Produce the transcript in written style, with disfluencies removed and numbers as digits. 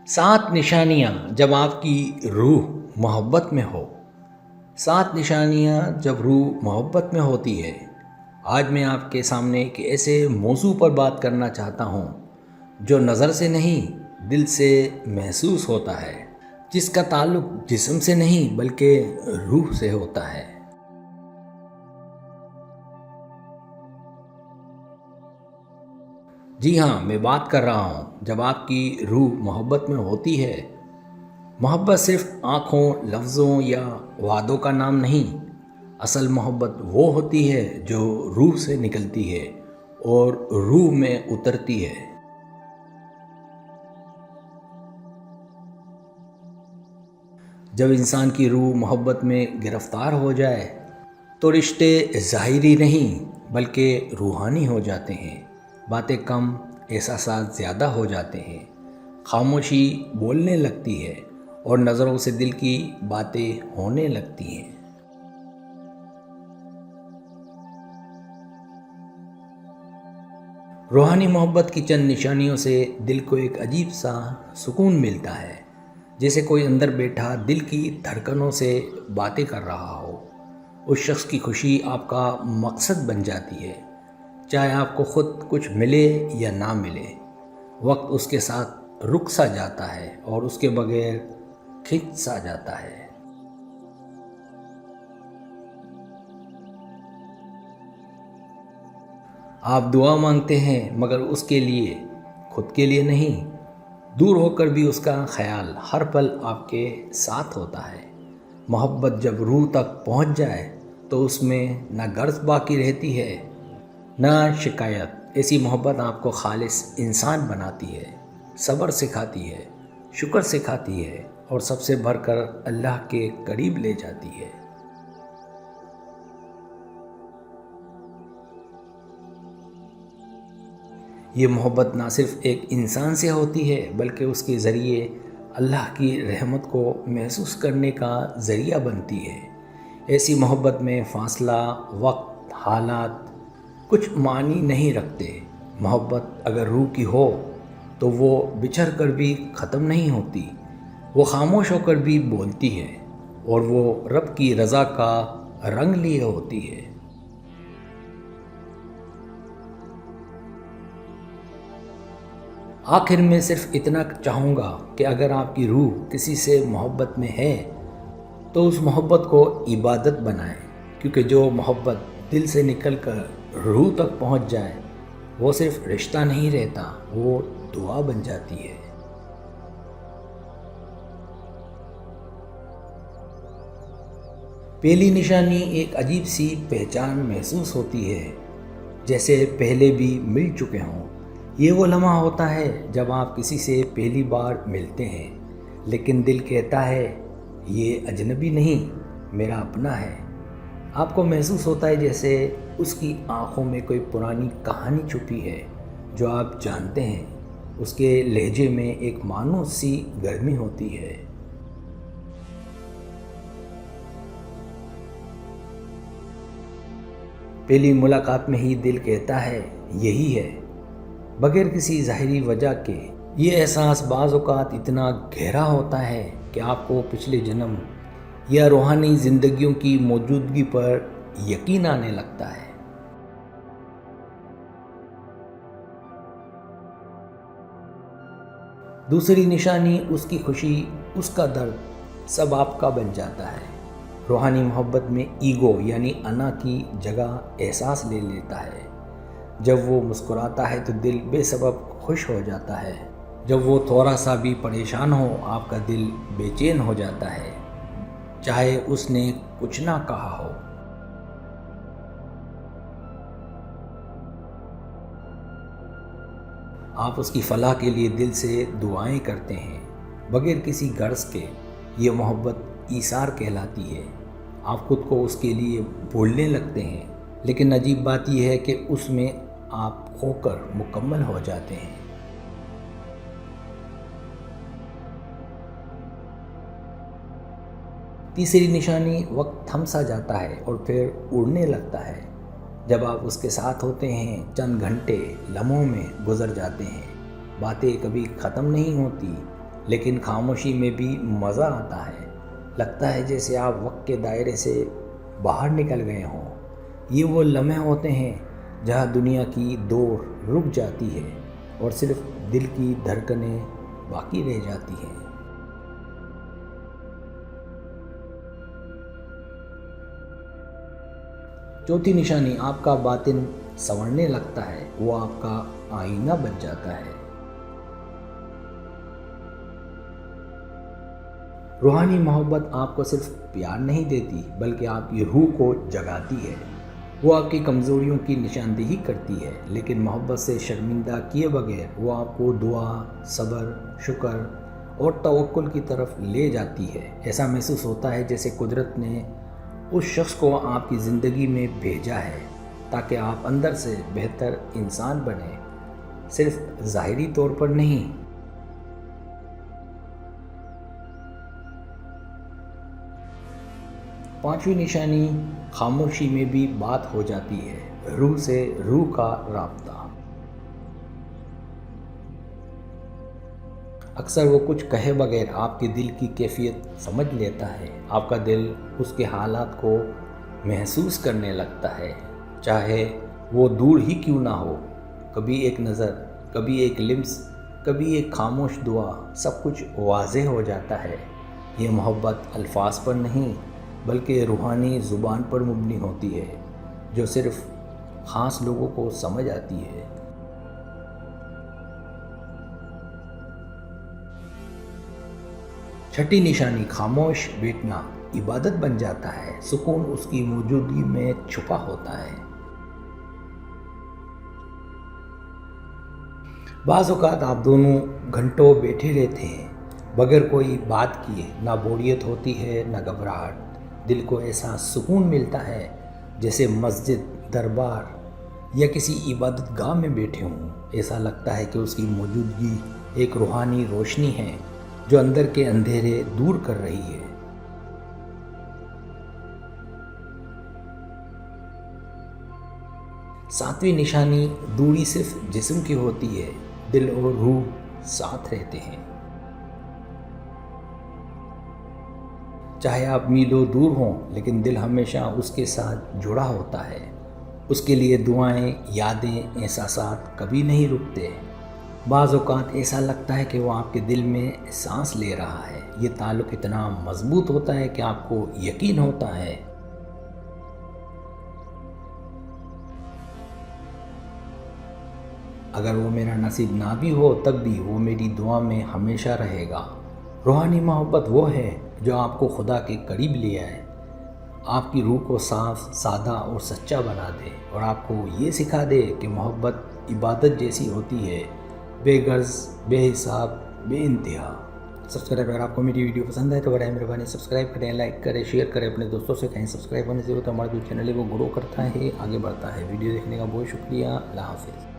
7 نشانیاں جب آپ کی روح محبت میں ہو۔ 7 نشانیاں جب روح محبت میں ہوتی ہے۔ آج میں آپ کے سامنے ایک ایسے موضوع پر بات کرنا چاہتا ہوں جو نظر سے نہیں دل سے محسوس ہوتا ہے، جس کا تعلق جسم سے نہیں بلکہ روح سے ہوتا ہے۔ جی ہاں، میں بات کر رہا ہوں جب آپ کی روح محبت میں ہوتی ہے۔ محبت صرف آنکھوں، لفظوں یا وعدوں کا نام نہیں، اصل محبت وہ ہوتی ہے جو روح سے نکلتی ہے اور روح میں اترتی ہے۔ جب انسان کی روح محبت میں گرفتار ہو جائے تو رشتے ظاہری نہیں بلکہ روحانی ہو جاتے ہیں۔ باتیں کم، احساسات زیادہ ہو جاتے ہیں، خاموشی بولنے لگتی ہے اور نظروں سے دل کی باتیں ہونے لگتی ہیں۔ روحانی محبت کی چند نشانیوں سے دل کو ایک عجیب سا سکون ملتا ہے، جیسے کوئی اندر بیٹھا دل کی دھڑکنوں سے باتیں کر رہا ہو۔ اس شخص کی خوشی آپ کا مقصد بن جاتی ہے، چاہے آپ کو خود کچھ ملے یا نہ ملے۔ وقت اس کے ساتھ رک سا جاتا ہے اور اس کے بغیر کھنچ سا جاتا ہے۔ آپ دعا مانگتے ہیں مگر اس کے لیے، خود کے لیے نہیں۔ دور ہو کر بھی اس کا خیال ہر پل آپ کے ساتھ ہوتا ہے۔ محبت جب روح تک پہنچ جائے تو اس میں نہ غرض باقی رہتی ہے نہ شکایت۔ ایسی محبت آپ کو خالص انسان بناتی ہے، صبر سکھاتی ہے، شکر سکھاتی ہے اور سب سے بڑھ کر اللہ کے قریب لے جاتی ہے۔ یہ محبت نہ صرف ایک انسان سے ہوتی ہے بلکہ اس کے ذریعے اللہ کی رحمت کو محسوس کرنے کا ذریعہ بنتی ہے۔ ایسی محبت میں فاصلہ، وقت، حالات کچھ معنی نہیں رکھتے۔ محبت اگر روح کی ہو تو وہ بچھڑ کر بھی ختم نہیں ہوتی، وہ خاموش ہو کر بھی بولتی ہے اور وہ رب کی رضا کا رنگ لیے ہوتی ہے۔ آخر میں صرف اتنا چاہوں گا کہ اگر آپ کی روح کسی سے محبت میں ہے تو اس محبت کو عبادت بنائیں، کیونکہ جو محبت دل سے نکل کر روح تک پہنچ جائے وہ صرف رشتہ نہیں رہتا، وہ دعا بن جاتی ہے۔ پہلی نشانی ایک عجیب سی پہچان محسوس ہوتی ہے، جیسے پہلے بھی مل چکے ہوں۔ یہ وہ لمحہ ہوتا ہے جب آپ کسی سے پہلی بار ملتے ہیں لیکن دل کہتا ہے یہ اجنبی نہیں، میرا اپنا ہے۔ آپ کو محسوس ہوتا ہے جیسے اس کی آنکھوں میں کوئی پرانی کہانی چھپی ہے جو آپ جانتے ہیں۔ اس کے لہجے میں ایک مانوس سی گرمی ہوتی ہے۔ پہلی ملاقات میں ہی دل کہتا ہے یہی ہے، بغیر کسی ظاہری وجہ کے۔ یہ احساس بعض اوقات اتنا گہرا ہوتا ہے کہ آپ کو پچھلے جنم یا روحانی زندگیوں کی موجودگی پر یقین آنے لگتا ہے۔ دوسری نشانی اس کی خوشی، اس کا درد سب آپ کا بن جاتا ہے۔ روحانی محبت میں ایگو یعنی انا کی جگہ احساس لے لیتا ہے۔ جب وہ مسکراتا ہے تو دل بے سبب خوش ہو جاتا ہے۔ جب وہ تھوڑا سا بھی پریشان ہو آپ کا دل بے چین ہو جاتا ہے، چاہے اس نے کچھ نہ کہا ہو۔ آپ اس کی فلاح کے لیے دل سے دعائیں کرتے ہیں بغیر کسی غرض کے۔ یہ محبت ایثار کہلاتی ہے۔ آپ خود کو اس کے لیے بھولنے لگتے ہیں، لیکن عجیب بات یہ ہے کہ اس میں آپ کھو کر مکمل ہو جاتے ہیں۔ تیسری نشانی وقت تھم سا جاتا ہے اور پھر اڑنے لگتا ہے۔ جب آپ اس کے ساتھ ہوتے ہیں چند گھنٹے لمحوں میں گزر جاتے ہیں۔ باتیں کبھی ختم نہیں ہوتی، لیکن خاموشی میں بھی مزہ آتا ہے، لگتا ہے جیسے آپ وقت کے دائرے سے باہر نکل گئے ہوں۔ یہ وہ لمحے ہوتے ہیں جہاں دنیا کی دوڑ رک جاتی ہے اور صرف دل کی دھڑکنیں باقی رہ جاتی ہیں۔ چوتھی نشانی، آپ کا باطن سنورنے لگتا ہے، وہ آپ کا آئینہ بن جاتا ہے۔ روحانی محبت آپ کو صرف پیار نہیں دیتی بلکہ آپ کی روح کو جگاتی ہے۔ وہ آپ کی کمزوریوں کی نشاندہی کرتی ہے، لیکن محبت سے شرمندہ کیے بغیر وہ آپ کو دعا، صبر، شکر اور توکل کی طرف لے جاتی ہے۔ ایسا محسوس ہوتا ہے جیسے قدرت نے اس شخص کو آپ کی زندگی میں بھیجا ہے تاکہ آپ اندر سے بہتر انسان بنیں، صرف ظاہری طور پر نہیں۔ پانچویں نشانی، خاموشی میں بھی بات ہو جاتی ہے، روح سے روح کا رابطہ۔ اکثر وہ کچھ کہے بغیر آپ کے دل کی کیفیت سمجھ لیتا ہے، آپ کا دل اس کے حالات کو محسوس کرنے لگتا ہے، چاہے وہ دور ہی کیوں نہ ہو۔ کبھی ایک نظر، کبھی ایک لمس، کبھی ایک خاموش دعا، سب کچھ واضح ہو جاتا ہے۔ یہ محبت الفاظ پر نہیں بلکہ روحانی زبان پر مبنی ہوتی ہے، جو صرف خاص لوگوں کو سمجھ آتی ہے۔ چھٹی نشانی، خاموش بیٹھنا عبادت بن جاتا ہے، سکون اس کی موجودگی میں چھپا ہوتا ہے۔ بعض اوقات آپ دونوں گھنٹوں بیٹھے رہتے ہیں بغیر کوئی بات کیے، نہ بوریت ہوتی ہے نہ گھبراہٹ، دل کو ایسا سکون ملتا ہے جیسے مسجد، دربار یا کسی عبادت گاہ میں بیٹھے ہوں۔ ایسا لگتا ہے کہ اس کی موجودگی ایک روحانی روشنی ہے جو اندر کے اندھیرے دور کر رہی ہے۔ ساتویں نشانی، دوری صرف جسم کی ہوتی ہے، دل اور روح ساتھ رہتے ہیں۔ چاہے آپ میلوں دور ہوں لیکن دل ہمیشہ اس کے ساتھ جڑا ہوتا ہے، اس کے لیے دعائیں، یادیں، احساسات کبھی نہیں رکتے۔ بعض اوقات ایسا لگتا ہے کہ وہ آپ کے دل میں سانس لے رہا ہے۔ یہ تعلق اتنا مضبوط ہوتا ہے کہ آپ کو یقین ہوتا ہے اگر وہ میرا نصیب نہ بھی ہو تب بھی وہ میری دعا میں ہمیشہ رہے گا۔ روحانی محبت وہ ہے جو آپ کو خدا کے قریب لے آئے، آپ کی روح کو صاف، سادہ اور سچا بنا دے، اور آپ کو یہ سکھا دے کہ محبت عبادت جیسی ہوتی ہے، بے غرض، بے حساب، بے انتہا۔ سبسکرائب، اگر آپ کو میری ویڈیو پسند ہے تو برائے مہربانی سبسکرائب کریں، لائک کریں، شیئر کریں، اپنے دوستوں سے کہیں سبسکرائب ہونے سے ہوتا ہے ہمارا جو چینل ہے وہ گرو کرتا ہے، آگے بڑھتا ہے۔ ویڈیو دیکھنے کا بہت شکریہ، اللہ حافظ۔